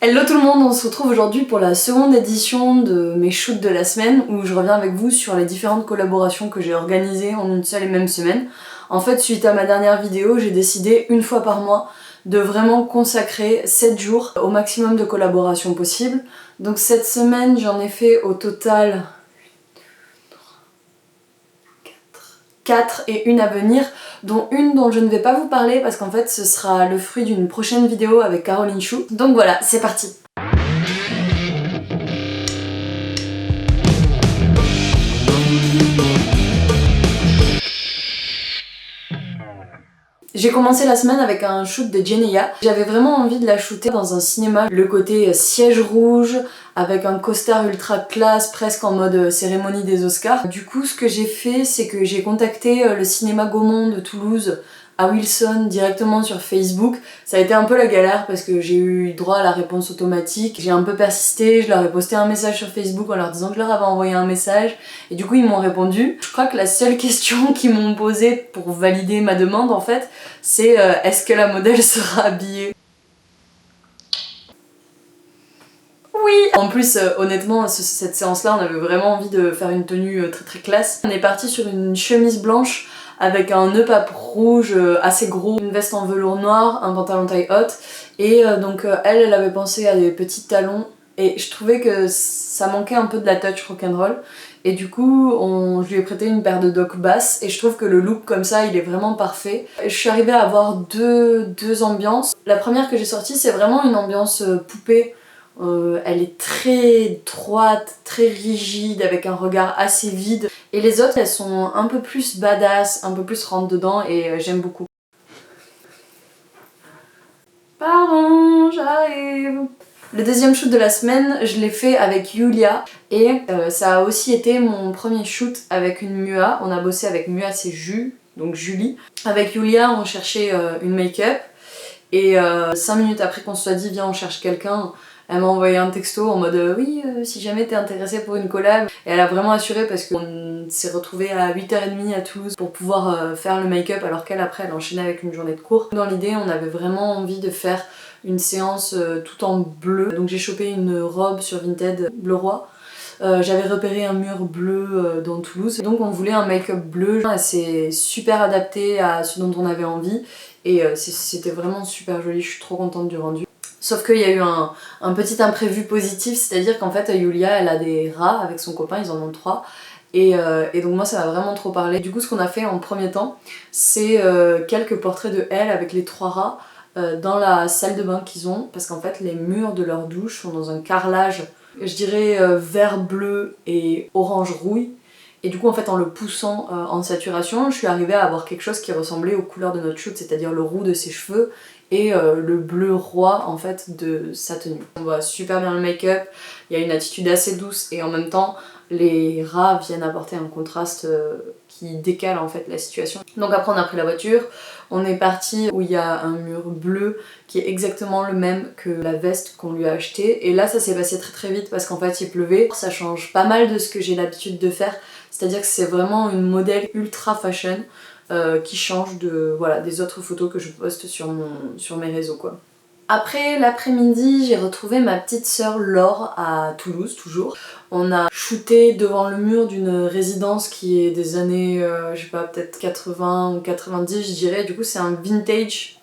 Hello tout le monde, on se retrouve aujourd'hui pour la seconde édition de mes shoots de la semaine où je reviens avec vous sur les différentes collaborations que j'ai organisées en une seule et même semaine. En fait, suite à ma dernière vidéo, j'ai décidé une fois par mois de vraiment consacrer 7 jours au maximum de collaborations possibles. Donc cette semaine, j'en ai fait au total 4 et une à venir, dont une dont je ne vais pas vous parler parce qu'en fait ce sera le fruit d'une prochaine vidéo avec Caroline Chou. Donc voilà, c'est parti. J'ai commencé la semaine avec un shoot de Jenia. J'avais vraiment envie de la shooter dans un cinéma. Le côté siège rouge, avec un costard ultra classe, presque en mode cérémonie des Oscars. Du coup, ce que j'ai fait, c'est que j'ai contacté le cinéma Gaumont de Toulouse à Wilson directement sur Facebook. Ça a été un peu la galère parce que j'ai eu droit à la réponse automatique. J'ai un peu persisté, je leur ai posté un message sur Facebook en leur disant que je leur avais envoyé un message et du coup ils m'ont répondu. Je crois que la seule question qu'ils m'ont posée pour valider ma demande en fait, c'est est-ce que la modèle sera habillée ? Oui. En plus, honnêtement, cette séance-là, on avait vraiment envie de faire une tenue très très classe. On est parti sur une chemise blanche avec un nœud pape rouge assez gros, une veste en velours noir, un pantalon taille haute, et donc elle avait pensé à des petits talons, et je trouvais que ça manquait un peu de la touch rock'n'roll, et du coup je lui ai prêté une paire de Doc basses, et je trouve que le look comme ça, il est vraiment parfait. Je suis arrivée à avoir deux ambiances. La première que j'ai sortie, c'est vraiment une ambiance poupée. Elle est très droite, très rigide, avec un regard assez vide. Et les autres, elles sont un peu plus badass, un peu plus rentre dedans et j'aime beaucoup. Pardon, j'arrive. Le deuxième shoot de la semaine, je l'ai fait avec Yulia et ça a aussi été mon premier shoot avec une MUA. On a bossé avec MUA, c'est donc Julie. Avec Yulia, on cherchait une make-up et 5 minutes après qu'on se soit dit viens on cherche quelqu'un, elle m'a envoyé un texto en mode oui si jamais t'es intéressée pour une collab, et elle a vraiment assuré parce qu'on s'est retrouvés à 8h30 à Toulouse pour pouvoir faire le make-up alors qu'elle après elle enchaînait avec une journée de cours. Dans l'idée on avait vraiment envie de faire une séance tout en bleu, donc j'ai chopé une robe sur Vinted bleu roi. J'avais repéré un mur bleu dans Toulouse, donc on voulait un make-up bleu, c'est super adapté à ce dont on avait envie et c'était vraiment super joli, je suis trop contente du rendu. Sauf qu'il y a eu un petit imprévu positif, c'est-à-dire qu'en fait Yulia elle a des rats avec son copain, ils en ont 3. Et donc moi ça m'a vraiment trop parlé. Du coup ce qu'on a fait en premier temps, c'est quelques portraits de elle avec les 3 rats dans la salle de bain qu'ils ont, parce qu'en fait les murs de leur douche sont dans un carrelage, je dirais vert bleu et orange rouille. Et du coup en fait en le poussant en saturation, je suis arrivée à avoir quelque chose qui ressemblait aux couleurs de notre shoot, c'est-à-dire le roux de ses cheveux et le bleu roi en fait de sa tenue. On voit super bien le make-up, il y a une attitude assez douce et en même temps les rats viennent apporter un contraste qui décale en fait la situation. Donc après on a pris la voiture, on est parti où il y a un mur bleu qui est exactement le même que la veste qu'on lui a achetée, et là ça s'est passé très très vite parce qu'en fait il pleuvait. Ça change pas mal de ce que j'ai l'habitude de faire, c'est-à-dire que c'est vraiment une modèle ultra fashion qui change des autres photos que je poste sur mes réseaux quoi. Après l'après-midi, j'ai retrouvé ma petite sœur Laure à Toulouse, toujours. On a shooté devant le mur d'une résidence qui est des années, je sais pas, peut-être 80 ou 90 je dirais. Du coup c'est un vintage,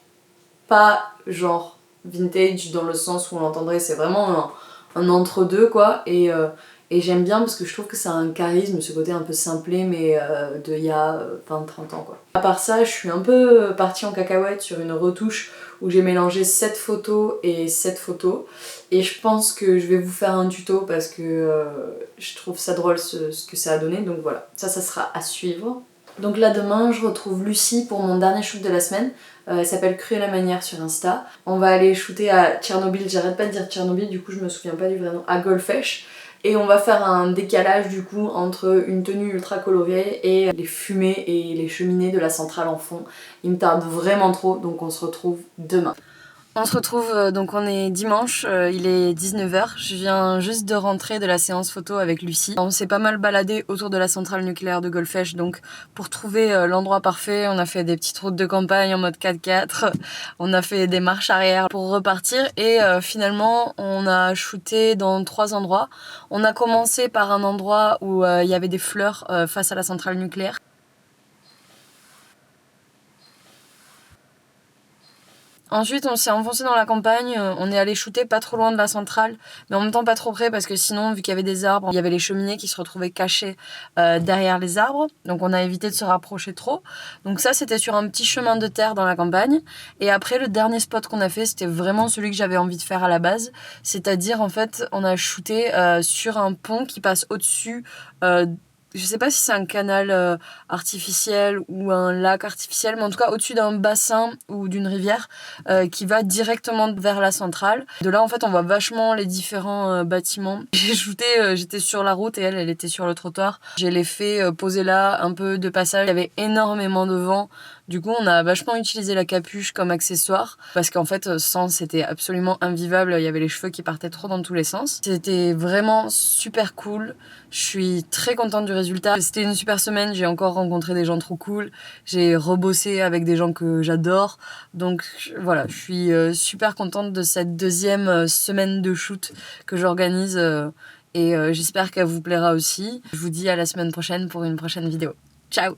pas genre vintage dans le sens où on l'entendrait, c'est vraiment un entre-deux quoi. Et j'aime bien parce que je trouve que ça a un charisme, ce côté un peu simplé mais de il y a 20-30 ans quoi. À part ça, je suis un peu partie en cacahuète sur une retouche où j'ai mélangé 7 photos et 7 photos. Et je pense que je vais vous faire un tuto parce que je trouve ça drôle ce que ça a donné. Donc voilà, ça sera à suivre. Donc là demain, je retrouve Lucie pour mon dernier shoot de la semaine. Elle s'appelle Cruella Manière sur Insta. On va aller shooter à Tchernobyl, j'arrête pas de dire Tchernobyl, du coup je me souviens pas du vrai nom, à Golfech. Et on va faire un décalage du coup entre une tenue ultra colorée et les fumées et les cheminées de la centrale en fond. Il me tarde vraiment trop, donc on se retrouve demain. On se retrouve, donc on est dimanche, il est 19h, je viens juste de rentrer de la séance photo avec Lucie. On s'est pas mal baladé autour de la centrale nucléaire de Golfech, donc pour trouver l'endroit parfait, on a fait des petites routes de campagne en mode 4x4, on a fait des marches arrière pour repartir et finalement on a shooté dans 3 endroits. On a commencé par un endroit où il y avait des fleurs face à la centrale nucléaire. Ensuite, on s'est enfoncé dans la campagne, on est allé shooter pas trop loin de la centrale, mais en même temps pas trop près parce que sinon, vu qu'il y avait des arbres, il y avait les cheminées qui se retrouvaient cachées derrière les arbres, donc on a évité de se rapprocher trop. Donc ça, c'était sur un petit chemin de terre dans la campagne. Et après, le dernier spot qu'on a fait, c'était vraiment celui que j'avais envie de faire à la base, c'est-à-dire en fait, on a shooté sur un pont qui passe au-dessus. Je sais pas si c'est un canal artificiel ou un lac artificiel, mais en tout cas au-dessus d'un bassin ou d'une rivière qui va directement vers la centrale. De là, en fait, on voit vachement les différents bâtiments. J'ai shooté, j'étais sur la route et elle était sur le trottoir. Je l'ai fait poser là, un peu de passage. Il y avait énormément de vent. Du coup, on a vachement utilisé la capuche comme accessoire parce qu'en fait, sans, c'était absolument invivable. Il y avait les cheveux qui partaient trop dans tous les sens. C'était vraiment super cool. Je suis très contente du résultat. C'était une super semaine. J'ai encore rencontré des gens trop cool. J'ai rebossé avec des gens que j'adore. Donc voilà, je suis super contente de cette deuxième semaine de shoot que j'organise et j'espère qu'elle vous plaira aussi. Je vous dis à la semaine prochaine pour une prochaine vidéo. Ciao!